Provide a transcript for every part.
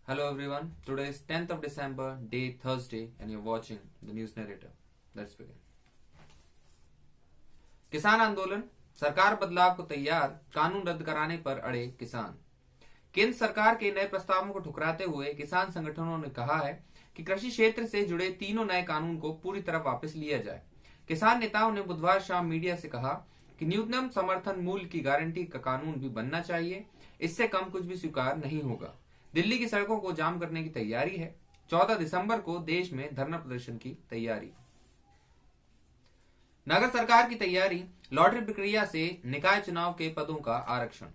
Hello everyone. Today is 10th of December, day Thursday, and you're watching the news narrator. Let's begin. किसान आंदोलन, सरकार बदलाव को तैयार, कानून रद्द कराने पर अड़े किसान। केंद्र सरकार के नए प्रस्तावों को ठुकराते हुए किसान संगठनों ने कहा है कि कृषि क्षेत्र से जुड़े तीनों नए कानून को पूरी तरह वापस लिया जाए। किसान नेताओं ने बुधवार शाम मीडिया से कहा कि न्यूनतम समर्थन मूल्य की गारंटी का कानून भी बनना चाहिए, इससे कम कुछ भी स्वीकार नहीं होगा। दिल्ली की सड़कों को जाम करने की तैयारी है। 14 दिसंबर को देश में धरना प्रदर्शन की तैयारी। नगर सरकार की तैयारी, लॉटरी प्रक्रिया से निकाय चुनाव के पदों का आरक्षण।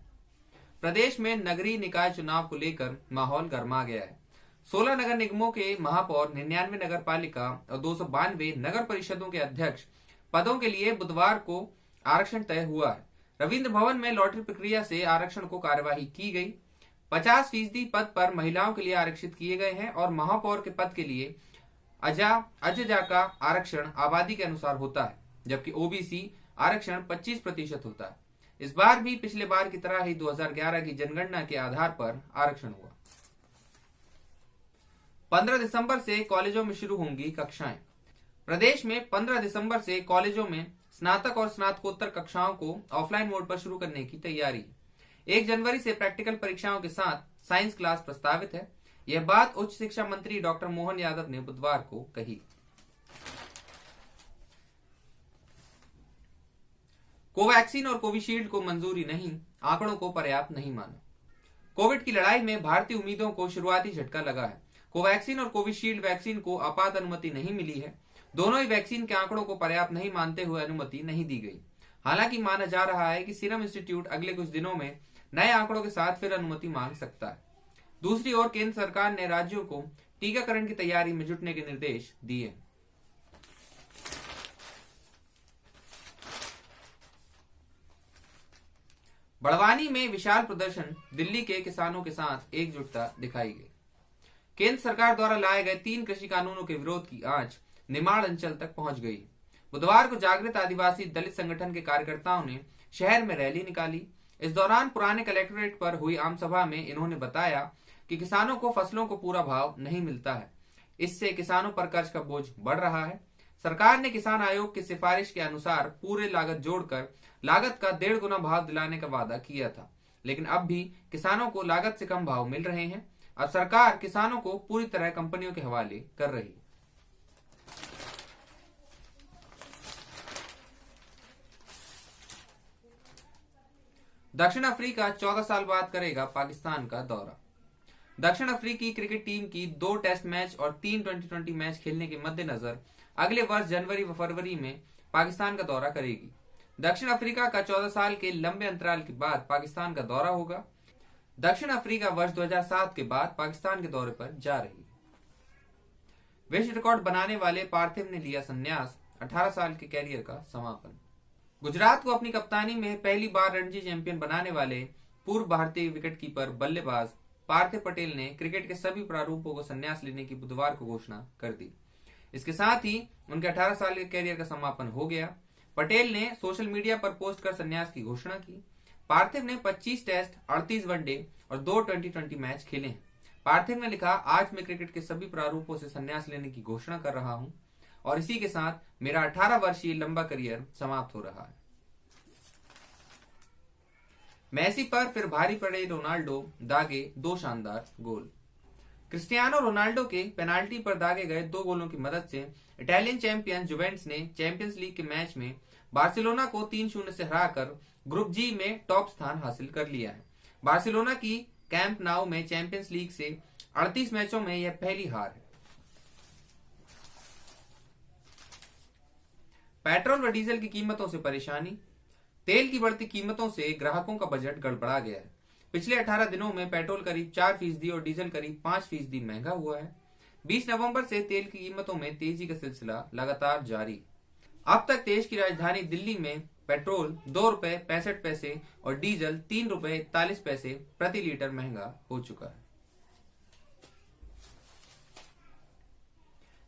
प्रदेश में नगरीय निकाय चुनाव को लेकर माहौल गर्मा गया है। 16 नगर निगमों के महापौर, 99 नगर पालिका और 292 नगर परिषदों के अध्यक्ष पदों के लिए बुधवार को आरक्षण तय हुआ है। रविंद्र भवन में लॉटरी प्रक्रिया से आरक्षण को कार्यवाही की गई। 50% पद पर महिलाओं के लिए आरक्षित किए गए हैं और महापौर के पद के लिए अजजा का आरक्षण आबादी के अनुसार होता है, जबकि ओबीसी आरक्षण 25% होता है। इस बार भी पिछले बार की तरह ही 2011 की जनगणना के आधार पर आरक्षण हुआ। 15 दिसंबर से कॉलेजों में शुरू होंगी कक्षाएं। प्रदेश में 15 दिसंबर से कॉलेजों में स्नातक और स्नातकोत्तर कक्षाओं को ऑफलाइन मोड पर शुरू करने की तैयारी। 1 जनवरी से प्रैक्टिकल परीक्षाओं के साथ साइंस क्लास प्रस्तावित है। यह बात उच्च शिक्षा मंत्री डॉक्टर मोहन यादव ने बुधवार को कही। कोवैक्सीन और कोविशील्ड को मंजूरी नहीं, आंकड़ों को पर्याप्त नहीं माना। कोविड की लड़ाई में भारतीय उम्मीदों को शुरुआती झटका लगा है। कोवैक्सीन और कोविशील्ड वैक्सीन को आपात अनुमति नहीं मिली है। दोनों ही वैक्सीन के आंकड़ों को पर्याप्त नहीं मानते हुए अनुमति नहीं दी गई। हालांकि माना जा रहा है कि सीरम इंस्टीट्यूट अगले कुछ दिनों में नए आंकड़ों के साथ फिर अनुमति मांग सकता है। दूसरी ओर केंद्र सरकार ने राज्यों को टीकाकरण की तैयारी में जुटने के निर्देश दिए। बड़वानी में विशाल प्रदर्शन, दिल्ली के किसानों के साथ एकजुटता दिखाई गई। केंद्र सरकार द्वारा लाए गए 3 कृषि कानूनों के विरोध की आंच निमाड़ अंचल तक पहुंच गई। बुधवार को जागृत आदिवासी दलित संगठन के कार्यकर्ताओं ने शहर में रैली निकाली। इस दौरान पुराने कलेक्ट्रेट पर हुई आमसभा में इन्होंने बताया कि किसानों को फसलों को पूरा भाव नहीं मिलता है, इससे किसानों पर कर्ज का बोझ बढ़ रहा है। सरकार ने किसान आयोग की सिफारिश के अनुसार पूरे लागत जोड़कर लागत का 1.5 गुना भाव दिलाने का वादा किया था, लेकिन अब भी किसानों को लागत से कम भाव मिल रहे हैं। अब सरकार किसानों को पूरी तरह कंपनियों के हवाले कर रही है। दक्षिण अफ्रीका 14 साल बाद करेगा पाकिस्तान का दौरा। दक्षिण अफ्रीकी क्रिकेट टीम की 2 टेस्ट मैच और 3 T20 मैच खेलने के मद्देनजर अगले वर्ष जनवरी व फरवरी में पाकिस्तान का दौरा करेगी। दक्षिण अफ्रीका का 14 साल के लंबे अंतराल के बाद पाकिस्तान का दौरा होगा। दक्षिण अफ्रीका वर्ष 2007 के बाद पाकिस्तान के दौरे पर जा रही है। विश्व रिकॉर्ड बनाने वाले पार्थिव ने लिया संन्यास, 18 साल के कैरियर का समापन। गुजरात को अपनी कप्तानी में पहली बार रणजी चैंपियन बनाने वाले पूर्व भारतीय विकेटकीपर बल्लेबाज पार्थिव पटेल ने क्रिकेट के सभी प्रारूपों को संन्यास लेने की बुधवार को घोषणा कर दी। इसके साथ ही उनके 18 साल के कैरियर का समापन हो गया। पटेल ने सोशल मीडिया पर पोस्ट कर संन्यास की घोषणा की। पार्थिव ने 25 टेस्ट, 38 वनडे और 2 T20 मैच खेले हैं। पार्थिव ने लिखा, आज मैं क्रिकेट के सभी प्रारूपों से संन्यास लेने की घोषणा कर रहा हूं और इसी के साथ मेरा 18 वर्षीय लंबा करियर समाप्त हो रहा है। मेसी पर फिर भारी पड़े रोनाल्डो, दागे 2 शानदार गोल। क्रिस्टियानो रोनाल्डो के पेनाल्टी पर दागे गए 2 गोलों की मदद से इटालियन चैंपियन जुवेंटस ने चैंपियंस लीग के मैच में बार्सिलोना को 3-0 से हराकर ग्रुप जी में टॉप स्थान हासिल कर लिया है। बार्सिलोना की कैंप नाउ में चैंपियंस लीग से 38 मैचों में यह पहली हार है। पेट्रोल व डीजल की कीमतों से परेशानी। तेल की बढ़ती कीमतों से ग्राहकों का बजट गड़बड़ा गया है। पिछले 18 दिनों में पेट्रोल करीब 4% और डीजल करीब 5% महंगा हुआ है। 20 नवंबर से तेल की कीमतों में तेजी का सिलसिला लगातार जारी। अब तक देश की राजधानी दिल्ली में पेट्रोल ₹2.65 और डीजल ₹3.41 प्रति लीटर महंगा हो चुका है।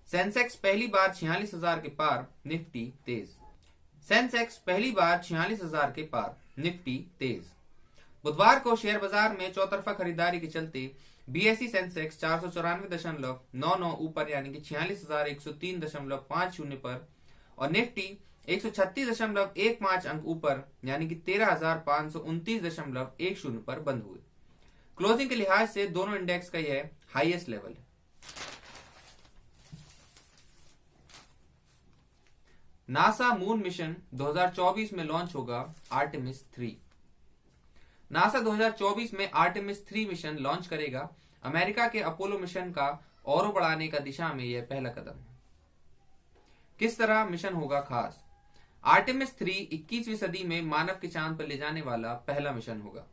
सेंसेक्स पहली बार 46,000 के पार, निफ्टी तेज। सेंसेक्स पहली बार 46,000 के पार, निफ्टी तेज। बुधवार को शेयर बाजार में चौतरफा खरीदारी के चलते बीएसई सेंसेक्स 494.99 ऊपर यानी कि 46,103.50 पर और निफ्टी 136.15 अंक ऊपर यानी कि 13,529.10 पर बंद हुए। क्लोजिंग के लिहाज से दोनों इंडेक्स का यह हाईएस्ट लेवल है। नासा मून मिशन 2024 में लॉन्च होगा आर्टेमिस 3। नासा 2024 में आर्टेमिस 3 मिशन लॉन्च करेगा। अमेरिका के अपोलो मिशन का और बढ़ाने का दिशा में यह पहला कदम है। किस तरह मिशन होगा खास? आर्टेमिस 3 21वीं सदी में मानव के चांद पर ले जाने वाला पहला मिशन होगा।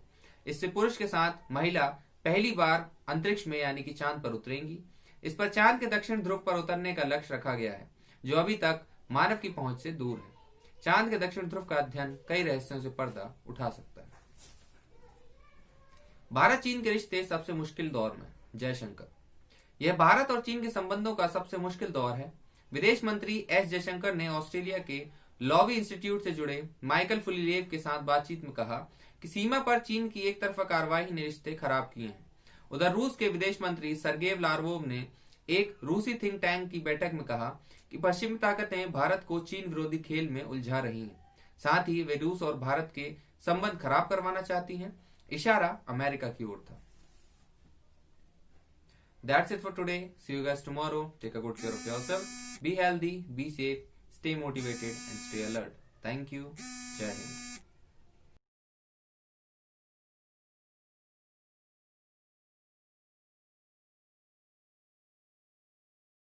इससे पुरुष के साथ महिला पहली बार अंतरिक्ष में यानी कि चांद पर उतरेंगी। इस पर चांद के दक्षिण ध्रुव पर उतरने का लक्ष्य रखा गया है, जो अभी तक मानव की पहुंच से दूर है। चांद के दक्षिण ध्रुव का अध्ययन कई रहस्यों से पर्दा उठा सकता है। भारत चीन के रिश्ते सबसे मुश्किल दौर में, जयशंकर। यह भारत और चीन के संबंधों का सबसे मुश्किल दौर है। विदेश मंत्री एस जयशंकर ने ऑस्ट्रेलिया के लॉवी इंस्टीट्यूट से जुड़े माइकल फुलीलेव के साथ बातचीत में कहा कि सीमा पर चीन की एक तरफा कार्रवाई ने रिश्ते खराब किए हैं। उधर रूस के विदेश मंत्री सरगेव लावरोव ने एक रूसी थिंक टैंक की बैठक में कहा कि पश्चिमी ताकतें भारत को चीन विरोधी खेल में उलझा रही हैं। साथ ही वे रूस और भारत के संबंध खराब करवाना चाहती हैं। इशारा अमेरिका की ओर था। That's it for today. See you guys tomorrow. Take a good care of yourself. Be healthy, be safe, stay motivated and stay alert. Thank you. Jai Hind.